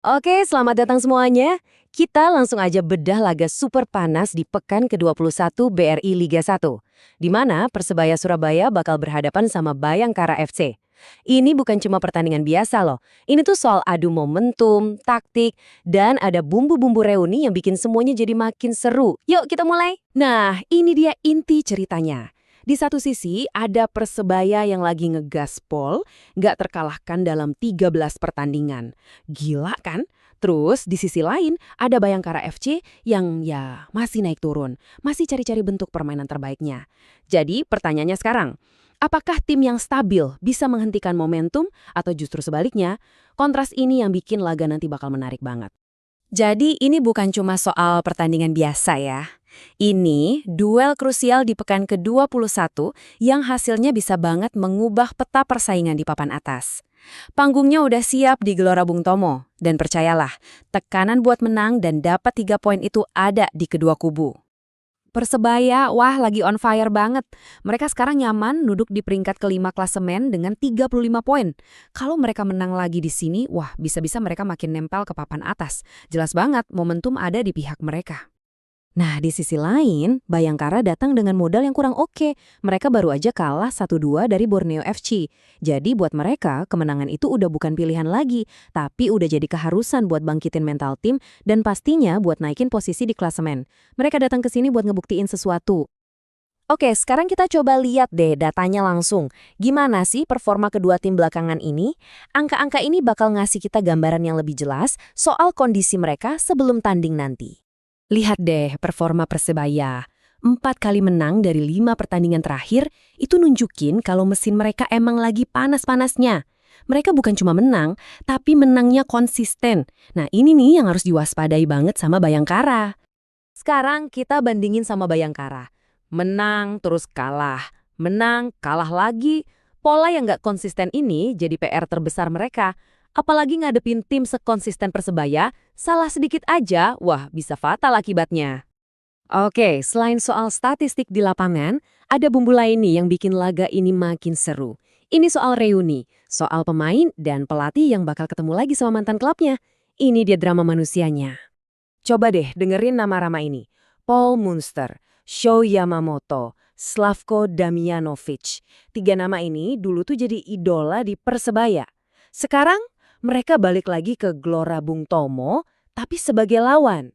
Oke, selamat datang semuanya. Kita langsung aja bedah laga super panas di pekan ke-21 BRI Liga 1, di mana Persebaya Surabaya bakal berhadapan sama Bayangkara FC. Ini bukan cuma pertandingan biasa loh, ini tuh soal adu momentum, taktik, dan ada bumbu-bumbu reuni yang bikin semuanya jadi makin seru. Yuk kita mulai. Nah, ini dia inti ceritanya. Di satu sisi, ada Persebaya yang lagi ngegaspol, nggak terkalahkan dalam 13 pertandingan. Gila kan? Terus di sisi lain, ada Bayangkara FC yang ya masih naik turun, masih cari-cari bentuk permainan terbaiknya. Jadi pertanyaannya sekarang, apakah tim yang stabil bisa menghentikan momentum atau justru sebaliknya? Kontras ini yang bikin laga nanti bakal menarik banget. Jadi ini bukan cuma soal pertandingan biasa ya. Ini duel krusial di pekan ke-21 yang hasilnya bisa banget mengubah peta persaingan di papan atas. Panggungnya udah siap di Gelora Bung Tomo. Dan percayalah, tekanan buat menang dan dapat 3 poin itu ada di kedua kubu. Persebaya, wah lagi on fire banget. Mereka sekarang nyaman duduk di peringkat kelima klasemen dengan 35 poin. Kalau mereka menang lagi di sini, wah bisa-bisa mereka makin nempel ke papan atas. Jelas banget momentum ada di pihak mereka. Nah, di sisi lain, Bayangkara datang dengan modal yang kurang oke. Mereka baru aja kalah 1-2 dari Borneo FC. Jadi buat mereka, kemenangan itu udah bukan pilihan lagi, tapi udah jadi keharusan buat bangkitin mental tim dan pastinya buat naikin posisi di klasemen. Mereka datang ke sini buat ngebuktiin sesuatu. Oke, sekarang kita coba lihat deh datanya langsung. Gimana sih performa kedua tim belakangan ini? Angka-angka ini bakal ngasih kita gambaran yang lebih jelas soal kondisi mereka sebelum tanding nanti. Lihat deh performa Persebaya. 4 kali menang dari 5 pertandingan terakhir, itu nunjukin kalau mesin mereka emang lagi panas-panasnya. Mereka bukan cuma menang, tapi menangnya konsisten. Nah ini nih yang harus diwaspadai banget sama Bayangkara. Sekarang kita bandingin sama Bayangkara. Menang terus kalah, menang kalah lagi. Pola yang nggak konsisten ini jadi PR terbesar mereka. Apalagi ngadepin tim sekonsisten Persebaya, salah sedikit aja, wah bisa fatal akibatnya. Oke, selain soal statistik di lapangan, ada bumbu lain nih yang bikin laga ini makin seru. Ini soal reuni, soal pemain dan pelatih yang bakal ketemu lagi sama mantan klubnya. Ini dia drama manusianya. Coba deh dengerin nama-nama ini. Paul Munster, Sho Yamamoto, Slavko Damjanovic. 3 nama ini dulu tuh jadi idola di Persebaya. Sekarang mereka balik lagi ke Gelora Bung Tomo, tapi sebagai lawan.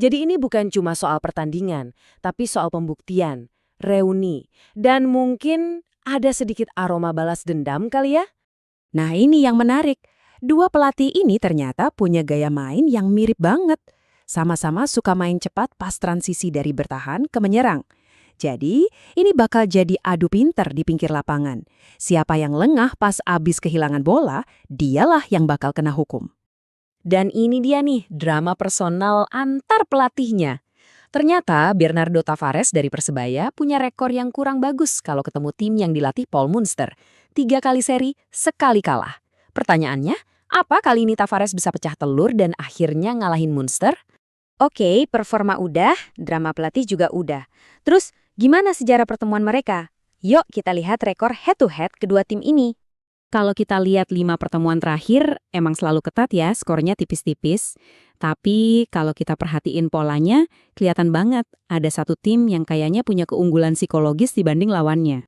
Jadi ini bukan cuma soal pertandingan, tapi soal pembuktian, reuni, dan mungkin ada sedikit aroma balas dendam kali ya? Nah ini yang menarik. Dua pelatih ini ternyata punya gaya main yang mirip banget. Sama-sama suka main cepat pas transisi dari bertahan ke menyerang. Jadi, ini bakal jadi adu pinter di pinggir lapangan. Siapa yang lengah pas abis kehilangan bola, dialah yang bakal kena hukum. Dan ini dia nih, drama personal antar pelatihnya. Ternyata Bernardo Tavares dari Persebaya punya rekor yang kurang bagus kalau ketemu tim yang dilatih Paul Munster. 3 kali seri, sekali kalah. Pertanyaannya, apa kali ini Tavares bisa pecah telur dan akhirnya ngalahin Munster? Oke, performa udah, drama pelatih juga udah. Terus, gimana sejarah pertemuan mereka? Yuk kita lihat rekor head-to-head kedua tim ini. Kalau kita lihat 5 pertemuan terakhir, emang selalu ketat ya, skornya tipis-tipis. Tapi kalau kita perhatiin polanya, kelihatan banget ada satu tim yang kayaknya punya keunggulan psikologis dibanding lawannya.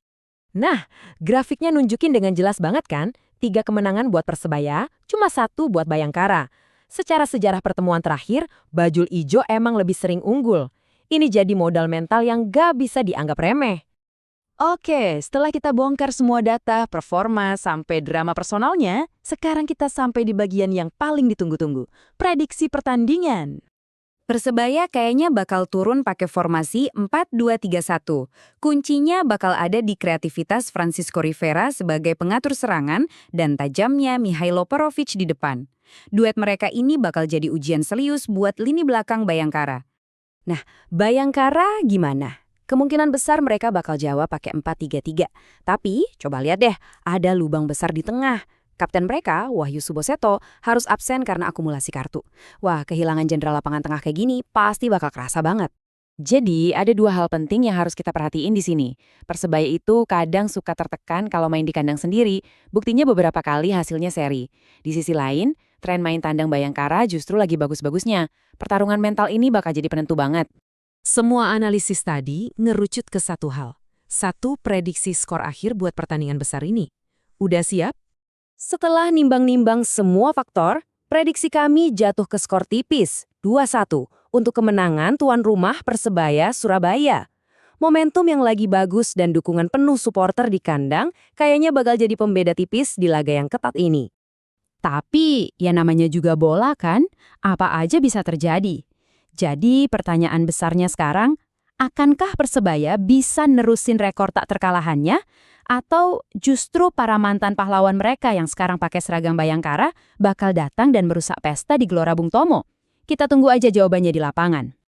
Nah, grafiknya nunjukin dengan jelas banget kan? 3 kemenangan buat Persebaya, cuma 1 buat Bayangkara. Secara sejarah pertemuan terakhir, Bajul Ijo emang lebih sering unggul. Ini jadi modal mental yang gak bisa dianggap remeh. Oke, setelah kita bongkar semua data, performa, sampai drama personalnya, sekarang kita sampai di bagian yang paling ditunggu-tunggu, prediksi pertandingan. Persebaya kayaknya bakal turun pakai formasi 4-2-3-1. Kuncinya bakal ada di kreativitas Francisco Rivera sebagai pengatur serangan dan tajamnya Mihailo Perovic di depan. Duet mereka ini bakal jadi ujian serius buat lini belakang Bayangkara. Nah, Bayangkara gimana? Kemungkinan besar mereka bakal jawab pakai 4-3-3. Tapi, coba lihat deh, ada lubang besar di tengah. Kapten mereka, Wahyu Suboseto, harus absen karena akumulasi kartu. Wah, kehilangan jenderal lapangan tengah kayak gini pasti bakal kerasa banget. Jadi, ada 2 hal penting yang harus kita perhatiin di sini. Persebaya itu kadang suka tertekan kalau main di kandang sendiri, buktinya beberapa kali hasilnya seri. Di sisi lain, tren main tandang Bayangkara justru lagi bagus-bagusnya. Pertarungan mental ini bakal jadi penentu banget. Semua analisis tadi ngerucut ke satu hal. Satu prediksi skor akhir buat pertandingan besar ini. Udah siap? Setelah nimbang-nimbang semua faktor, prediksi kami jatuh ke skor tipis, 2-1, untuk kemenangan tuan rumah Persebaya Surabaya. Momentum yang lagi bagus dan dukungan penuh supporter di kandang kayaknya bakal jadi pembeda tipis di laga yang ketat ini. Tapi, ya namanya juga bola kan, apa aja bisa terjadi. Jadi, pertanyaan besarnya sekarang, akankah Persebaya bisa nerusin rekor tak terkalahannya? Atau justru para mantan pahlawan mereka yang sekarang pakai seragam Bayangkara bakal datang dan merusak pesta di Gelora Bung Tomo? Kita tunggu aja jawabannya di lapangan.